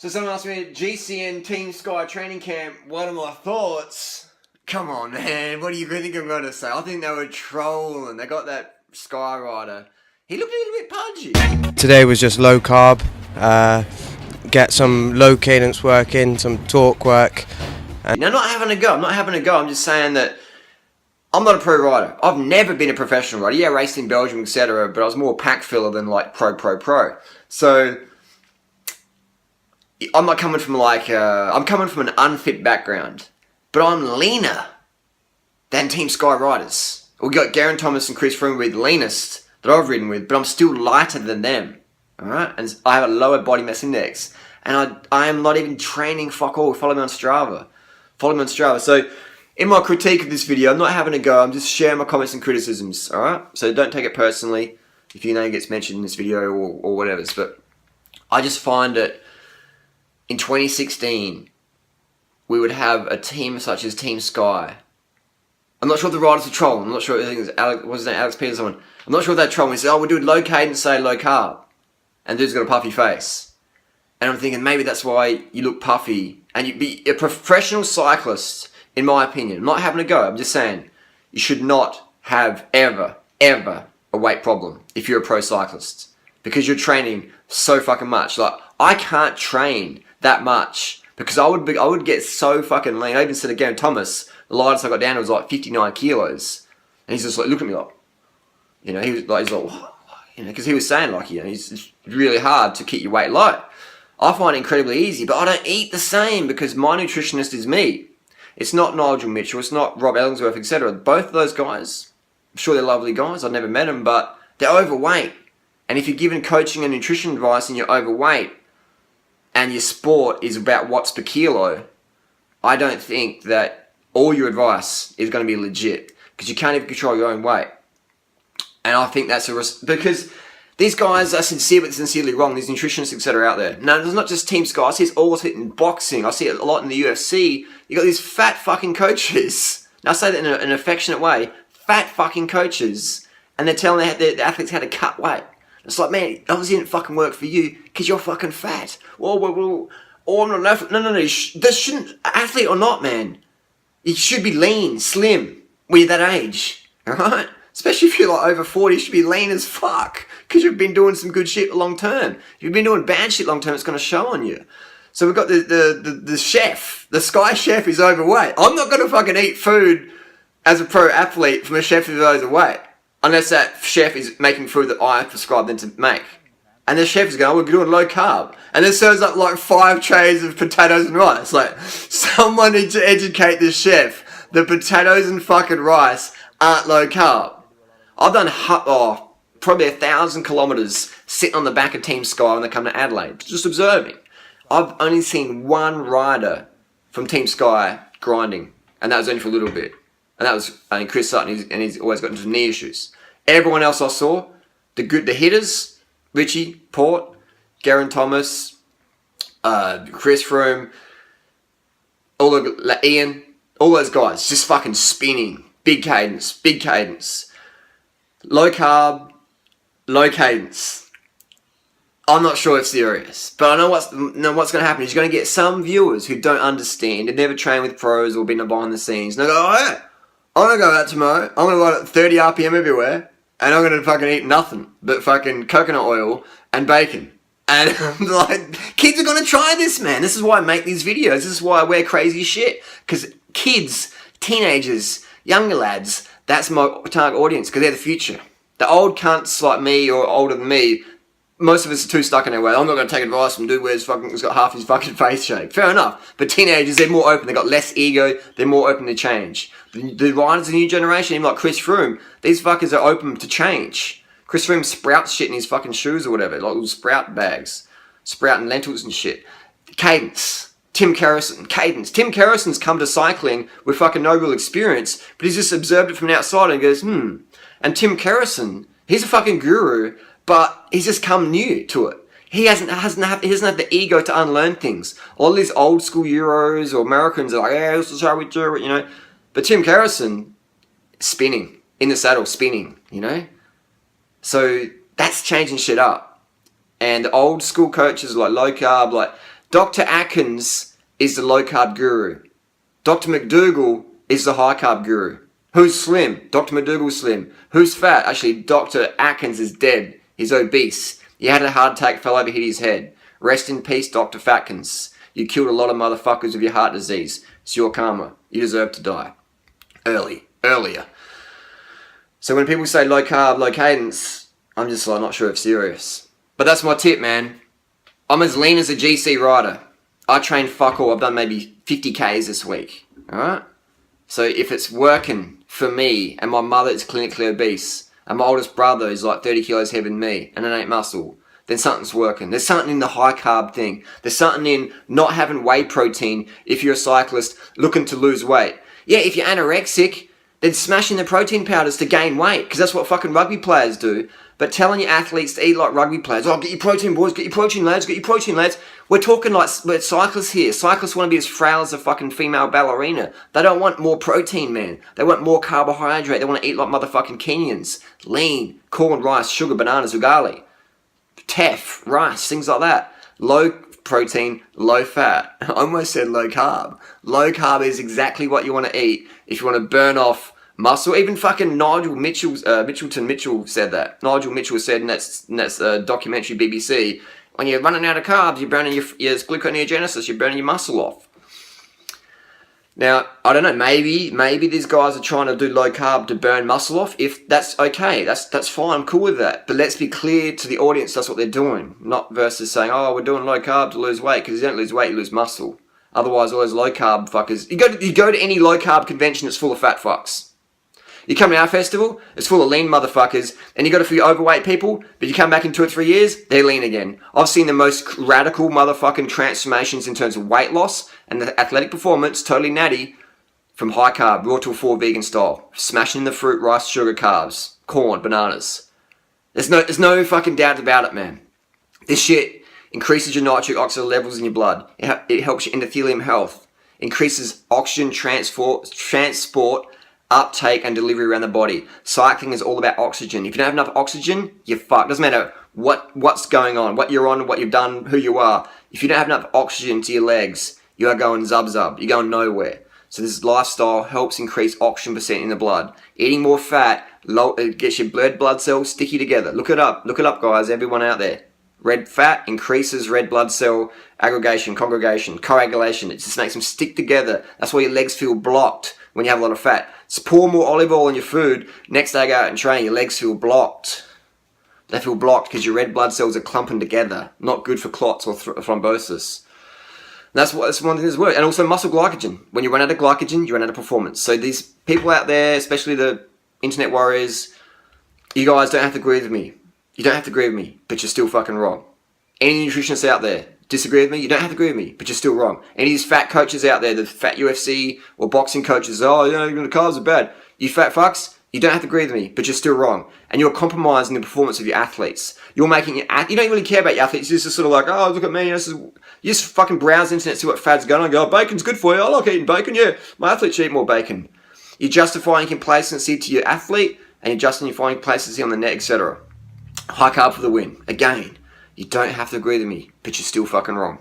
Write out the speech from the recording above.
So someone asked me at GCN Team Sky Training Camp, what are my thoughts? Come on, man, what do you think I'm going to say? I think they were trolling. They got that Sky Rider. He looked a little bit pudgy. Today was just low carb. Get some low cadence work in, some torque work. Now, not having a go. I'm not having a go. I'm just saying that I'm not a pro rider. I've never been a professional rider. Yeah, raced in Belgium, etc. But I was more pack filler than like pro. So I'm not coming from I'm coming from an unfit background, but I'm leaner than Team Sky riders. We got Geraint Thomas and Chris Froome with the leanest that I've ridden with, but I'm still lighter than them. All right, and I have a lower body mass index, and I am not even training fuck all. Follow me on Strava. So in my critique of this video, I'm not having a go. I'm just sharing my comments and criticisms. All right, so don't take it personally if your name gets mentioned in this video or whatever. But I just find that in 2016, we would have a team such as Team Sky. I'm not sure if the riders are trolling. I'm not sure. I think it's Alex Peters. Someone. I'm not sure if they're trolling. He said, "Oh, we're doing low cadence, say low carb," and dude's got a puffy face. And I'm thinking maybe that's why you look puffy. And you'd be a professional cyclist, in my opinion. I'm not having a go. I'm just saying you should not have ever a weight problem if you're a pro cyclist, because you're training so fucking much. Like, I can't train that much because I would get so fucking lean. I even said to Geraint Thomas, the lightest I got down was like 59 kilos, and he's just like, look at me like, you know, he's like, you know, because he was saying like, you know, it's really hard to keep your weight low. I find it incredibly easy, but I don't eat the same because my nutritionist is me. It's not Nigel Mitchell, it's not Rob Ellingsworth, etc. Both of those guys, I'm sure they're lovely guys, I've never met them, but they're overweight. And if you're given coaching and nutrition advice and you're overweight, and your sport is about watts per kilo, I don't think that all your advice is going to be legit, because you can't even control your own weight. And I think that's because these guys are sincere but sincerely wrong, these nutritionists, etc. out there. No, there's not just Team Sky, I see it all in boxing, I see it a lot in the UFC. You got these fat fucking coaches, now I say that in an affectionate way, fat fucking coaches, and they're telling the athletes how to cut weight. It's like, man, it obviously didn't fucking work for you because you're fucking fat. No, this shouldn't, athlete or not, man, you should be lean, slim when you're that age, alright? Especially if you're like over 40, you should be lean as fuck because you've been doing some good shit long term. If you've been doing bad shit long term, it's going to show on you. So we've got the chef, the Sky chef is overweight. I'm not going to fucking eat food as a pro athlete from a chef who's overweight, unless that chef is making food that I prescribe them to make. And the chef is going, oh, we're doing low carb. And then serves up like 5 trays of potatoes and rice. Like, someone needs to educate this chef. The potatoes and fucking rice aren't low carb. I've done probably 1,000 kilometres sitting on the back of Team Sky when they come to Adelaide, just observing. I've only seen one rider from Team Sky grinding, and that was only for a little bit. And that was Chris Sutton, and he's always got into knee issues. Everyone else I saw, the hitters, Richie, Port, Geraint Thomas, Chris Froome, Ian, all those guys, just fucking spinning. Big cadence. Low carb, low cadence. I'm not sure it's serious, but I know what's going to happen is you're going to get some viewers who don't understand and never trained with pros or been behind the scenes. And they go, oh yeah, I'm going to go out tomorrow, I'm going to ride at 30 RPM everywhere, and I'm going to fucking eat nothing but fucking coconut oil and bacon. And I'm like, kids are going to try this, man. This is why I make these videos. This is why I wear crazy shit. Because kids, teenagers, younger lads, that's my target audience, because they're the future. The old cunts like me or older than me, most of us are too stuck in our way. I'm not going to take advice from dude who's got half his fucking face shaved. Fair enough. But teenagers, they're more open. They've got less ego. They're more open to change. The riders of the new generation, even like Chris Froome, these fuckers are open to change. Chris Froome sprouts shit in his fucking shoes or whatever, like little sprout bags. Sprouting lentils and shit. Cadence. Tim Kerrison's come to cycling with fucking no real experience, but he's just observed it from the outside and goes, And Tim Kerrison, he's a fucking guru, but he's just come new to it. He doesn't have the ego to unlearn things. All these old school Euros or Americans are like, yeah, this is how we do it, you know. But Tim Kerrison, spinning, in the saddle, spinning, you know. So that's changing shit up. And the old school coaches like low carb, like, Dr. Atkins is the low carb guru. Dr. McDougall is the high carb guru. Who's slim? Dr. McDougall's slim. Who's fat? Actually, Dr. Atkins is dead. He's obese. He had a heart attack, fell over, hit his head. Rest in peace, Dr. Fatkins. You killed a lot of motherfuckers with your heart disease. It's your karma. You deserve to die. Earlier. So when people say low carb, low cadence, I'm just like not sure if serious. But that's my tip, man. I'm as lean as a GC rider. I train fuck all. I've done maybe 50 Ks this week. Alright? So if it's working for me, and my mother is clinically obese, and my oldest brother is like 30 kilos heavier than me, and it ain't muscle, then something's working. There's something in the high carb thing. There's something in not having whey protein if you're a cyclist looking to lose weight. Yeah, if you're anorexic, then smashing the protein powders to gain weight, because that's what fucking rugby players do. But telling your athletes to eat like rugby players, oh, get your protein, boys, get your protein, lads, get your protein, lads. We're talking like we're cyclists here. Cyclists want to be as frail as a fucking female ballerina. They don't want more protein, man. They want more carbohydrate. They want to eat like motherfucking Kenyans. Lean, corn, rice, sugar, bananas, ugali. Teff, rice, things like that. Low protein, low fat. I almost said low carb. Low carb is exactly what you want to eat if you want to burn off muscle. Even fucking Nigel Mitchell said that. Nigel Mitchell said in that documentary BBC, when you're running out of carbs, you're burning your gluconeogenesis, you're burning your muscle off. Now, I don't know, maybe these guys are trying to do low carb to burn muscle off. If that's okay, that's fine, I'm cool with that. But let's be clear to the audience that's what they're doing. Not versus saying, oh, we're doing low carb to lose weight, because you don't lose weight, you lose muscle. Otherwise, all those low carb fuckers, you go to any low carb convention that's full of fat fucks. You come to our festival, it's full of lean motherfuckers, and you got a few overweight people, but you come back in 2 or 3 years, they're lean again. I've seen the most radical motherfucking transformations in terms of weight loss and the athletic performance, totally natty, from high carb, raw till 4 vegan style. Smashing the fruit, rice, sugar, carbs, corn, bananas. There's no fucking doubt about it, man. This shit increases your nitric oxide levels in your blood. It helps your endothelium health. Increases oxygen transport, uptake and delivery around the body. Cycling is all about oxygen. If you don't have enough oxygen, you're fucked. Doesn't matter what's going on, what you're on, what you've done, who you are. If you don't have enough oxygen to your legs, you are going zub. You're going nowhere. So this lifestyle helps increase oxygen percent in the blood. Eating more fat, it gets your blood cells sticky together. Look it up, guys, everyone out there. Red fat increases red blood cell aggregation, congregation, coagulation. It just makes them stick together. That's why your legs feel blocked when you have a lot of fat. Just pour more olive oil on your food. Next day go out and train, your legs feel blocked. They feel blocked because your red blood cells are clumping together. Not good for clots or thrombosis. And that's one thing that's work. And also muscle glycogen. When you run out of glycogen, you run out of performance. So these people out there, especially the internet warriors, you guys don't have to agree with me. You don't have to agree with me, but you're still fucking wrong. Any nutritionists out there, disagree with me? You don't have to agree with me, but you're still wrong. Any of these fat coaches out there, the fat UFC or boxing coaches, oh, you know, the carbs are bad. You fat fucks, you don't have to agree with me, but you're still wrong. And you're compromising the performance of your athletes. You're making you don't really care about your athletes. You're just sort of like, oh, look at me. You just fucking browse the internet, see what fad's going on, and go, oh, bacon's good for you. I like eating bacon. Yeah, my athletes should eat more bacon. You're justifying complacency to your athlete, and you're justifying complacency on the net, etc. High carb for the win. Again, you don't have to agree with me, but you're still fucking wrong.